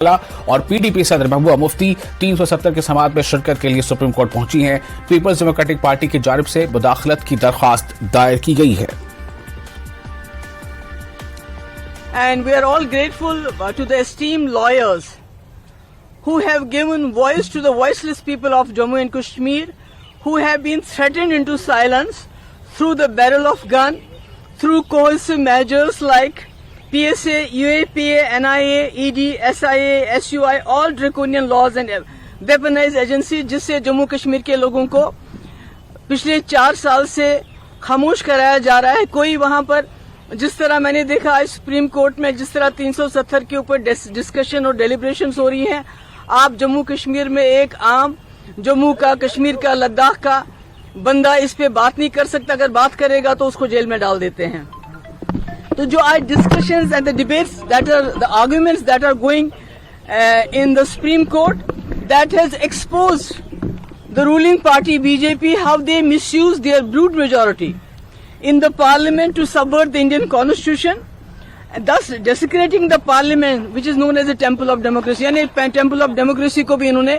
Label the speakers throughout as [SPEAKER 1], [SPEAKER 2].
[SPEAKER 1] اور PDP صدر محبوبہ مفتی 370 کے سماعت میں شرکت کے لیے سپریم کورٹ پہنچی ہیں. پیپلز ڈیموکریٹک پارٹی کی جانب سے مداخلت کی درخواست دائر کی گئی ہے.
[SPEAKER 2] And we are all grateful to the esteemed lawyers who have given voice to the voiceless people of Jammu and Kashmir, who have been threatened into silence through the barrel of gun, through coercive measures like PSA, UAPA, NIA, ED, SIA, SUI, all draconian laws and weaponized agencies جس سے جموں کشمیر کے لوگوں کو پچھلے 4 سال سے خاموش کرایا جا رہا ہے. کوئی وہاں پر جس طرح میں نے دیکھا آج سپریم کورٹ میں جس طرح 370 کے اوپر ڈسکشن اور ڈیلیبریشنز ہو رہی ہیں, آپ جموں کشمیر میں ایک عام جموں کا, کشمیر کا, لداخ کا بندہ اس پہ بات نہیں کر سکتا. اگر بات کرے گا تو اس کو جیل میں ڈال دیتے ہیں. تو جو آج discussions and the debates that are the arguments that are going in the Supreme Court, that has exposed the ruling party BJP how they misuse their brute majority in the parliament to subvert the Indian constitution, thus desecrating the parliament which is known as the temple of democracy. یعنی temple of democracy کو بھی انہوں نے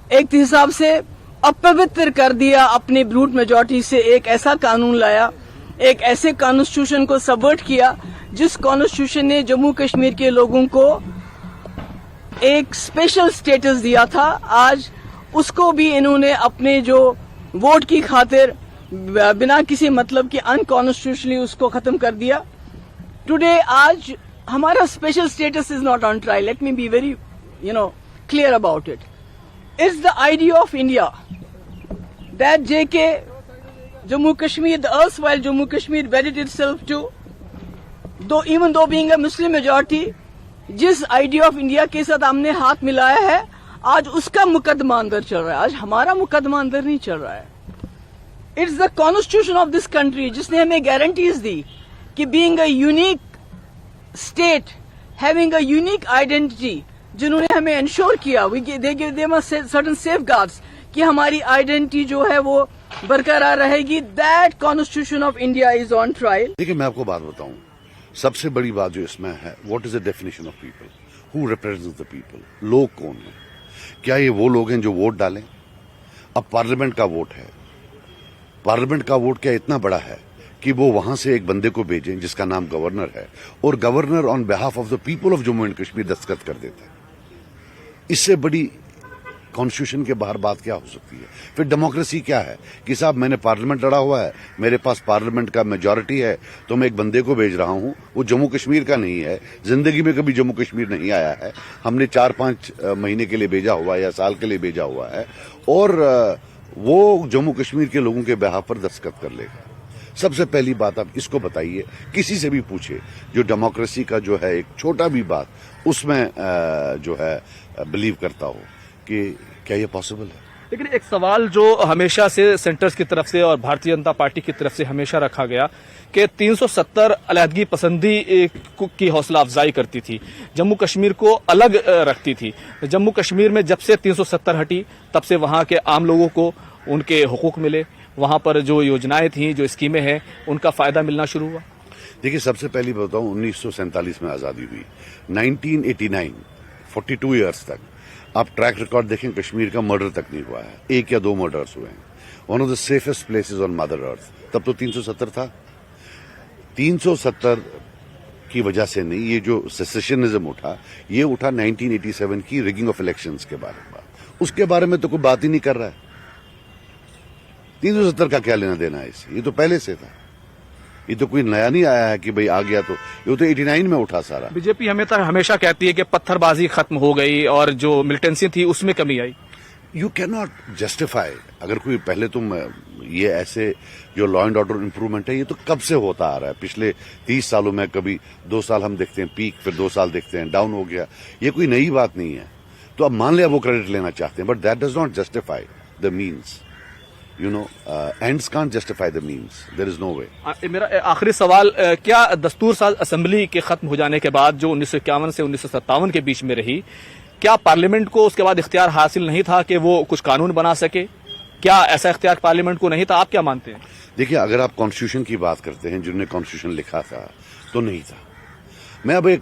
[SPEAKER 2] ایک حساب سے اپوتر کر دیا. اپنی brute majority سے ایک ایسا قانون لایا, ایک ایسے کانسٹیٹیوشن کو سبورٹ کیا جس کانسٹیٹیوشن نے جموں کشمیر کے لوگوں کو ایک اسپیشل سٹیٹس دیا تھا. آج اس کو بھی انہوں نے اپنے جو ووٹ کی خاطر بنا کسی مطلب کی انکانسٹیٹیوشنلی اس کو ختم کر دیا. ٹوڈے آج ہمارا special status is not on trial. Let me be very clear about it. It's the idea of India that JK Jammu Kashmir, the erstwhile Jammu Kashmir wedded itself to, even though being a Muslim majority, جس idea of India کے ساتھ ہم نے ہاتھ ملایا ہے, آج اس کا مقدمہ اندر چل رہا ہے. آج ہمارا مقدمہ اندر نہیں چل رہا ہے. It's the constitution of this country جس نے ہمیں گارنٹیز دی کہ being a unique state, having a unique identity, جنہوں نے ہمیں انشور کیا سرٹن سیف گارڈز کہ ہماری آئیڈینٹی جو ہے وہ برقرار رہے گی. That constitution of India is on trial.
[SPEAKER 3] دیکھیے میں آپ کو بات بتاؤں, سب سے بڑی بات جو اس میں ہے, what is the definition of people, who represents the people. لوگ کون ہیں؟ کیا یہ وہ لوگ ہیں جو ووٹ ڈالیں؟ اب پارلیمنٹ کا ووٹ ہے, پارلیمنٹ کا ووٹ کیا اتنا بڑا ہے کہ وہ وہاں سے ایک بندے کو بھیجیں جس کا نام گورنر ہے, اور governor on behalf of the people of Jammu and Kashmir دستخط کر دیتا ہے. اس سے بڑی کانسٹیٹیوشن کے باہر بات کیا ہو سکتی ہے؟ پھر ڈیموکریسی کیا ہے کہ صاحب میں نے پارلیمنٹ لڑا ہوا ہے, میرے پاس پارلیمنٹ کا میجورٹی ہے, تو میں ایک بندے کو بھیج رہا ہوں, وہ جموں کشمیر کا نہیں ہے, زندگی میں کبھی جموں کشمیر نہیں آیا ہے, ہم نے 4-5 مہینے کے لیے بھیجا ہوا ہے یا سال کے لیے بھیجا ہوا ہے, اور وہ جموں کشمیر کے لوگوں کے بہاف پر دستخط کر لے گا. سب سے پہلی بات آپ اس کو بتائیے, کسی سے بھی پوچھے جو ڈیموکریسی کا جو ہے ایک چھوٹا بھی بات اس میں جو ہے بلیو کرتا ہو کہ کیا یہ پاسبل ہے.
[SPEAKER 4] لیکن ایک سوال جو ہمیشہ سے سینٹرز کی طرف سے اور بھارتیہ جنتا پارٹی کی طرف سے ہمیشہ رکھا گیا کہ 370 علیحدگی پسندی کی حوصلہ افزائی کرتی تھی, جموں کشمیر کو الگ رکھتی تھی. جموں کشمیر میں جب سے 370 ہٹی تب سے وہاں کے عام لوگوں کو ان کے حقوق ملے, وہاں پر جو یوجنائیں تھیں, جو اسکیمیں ہیں, ان کا فائدہ ملنا شروع ہوا.
[SPEAKER 3] دیکھیے سب سے پہلی بتاؤں, 1947 میں آزادی ہوئی, 1989 42 ایئرس تک آپ ٹریک ریکارڈ دیکھیں, کشمیر کا مرڈر تک نہیں ہوا ہے, 1 یا 2 مرڈرز ہوئے ہیں. One of the safest places on mother earth. تب تو 370 تھا. 370 کی وجہ سے نہیں, یہ جو سیسیشنزم اٹھا, یہ اٹھا 1987 کی ریگنگ آف الیکشنز کے بارے میں. اس کے بارے میں تو کوئی بات ہی نہیں کر رہا ہے. 370 کا کیا لینا دینا ہے اس سے, یہ تو پہلے سے تھا, یہ تو کوئی نیا نہیں آیا ہے کہ بھئی آ گیا. تو یہ تو 89 میں اٹھا سارا.
[SPEAKER 4] بی جے پی ہمیشہ کہتی ہے کہ پتھر بازی ختم ہو گئی اور جو ملیٹنسی تھی اس میں کمی آئی.
[SPEAKER 3] You can not justify. اگر کوئی پہلے تم یہ ایسے جو لا اینڈ آرڈر امپروومنٹ ہے, یہ تو کب سے ہوتا آ رہا ہے, پچھلے 30 سالوں میں. کبھی 2 سال ہم دیکھتے ہیں پیک, پھر 2 سال دیکھتے ہیں ڈاؤن ہو گیا. یہ کوئی نئی بات نہیں ہے. تو اب مان لیا وہ کریڈٹ لینا چاہتے ہیں, but that does not justify the means. ends can't justify the means. There is no way.
[SPEAKER 4] میرا آخری سوال, کیا دستور ساز اسمبلی کے ختم ہو جانے کے بعد جو 1951 سے 1957 کے بیچ میں رہی, کیا پارلیمنٹ کو اس کے بعد اختیار حاصل نہیں تھا کہ وہ کچھ قانون بنا سکے؟ کیا ایسا اختیار پارلیمنٹ کو نہیں تھا؟ آپ کیا مانتے ہیں؟
[SPEAKER 3] دیکھیے اگر آپ کانسٹیٹیوشن کی بات کرتے ہیں, جنہوں نے کانسٹیٹیوشن لکھا تھا تو نہیں تھا. میں اب ایک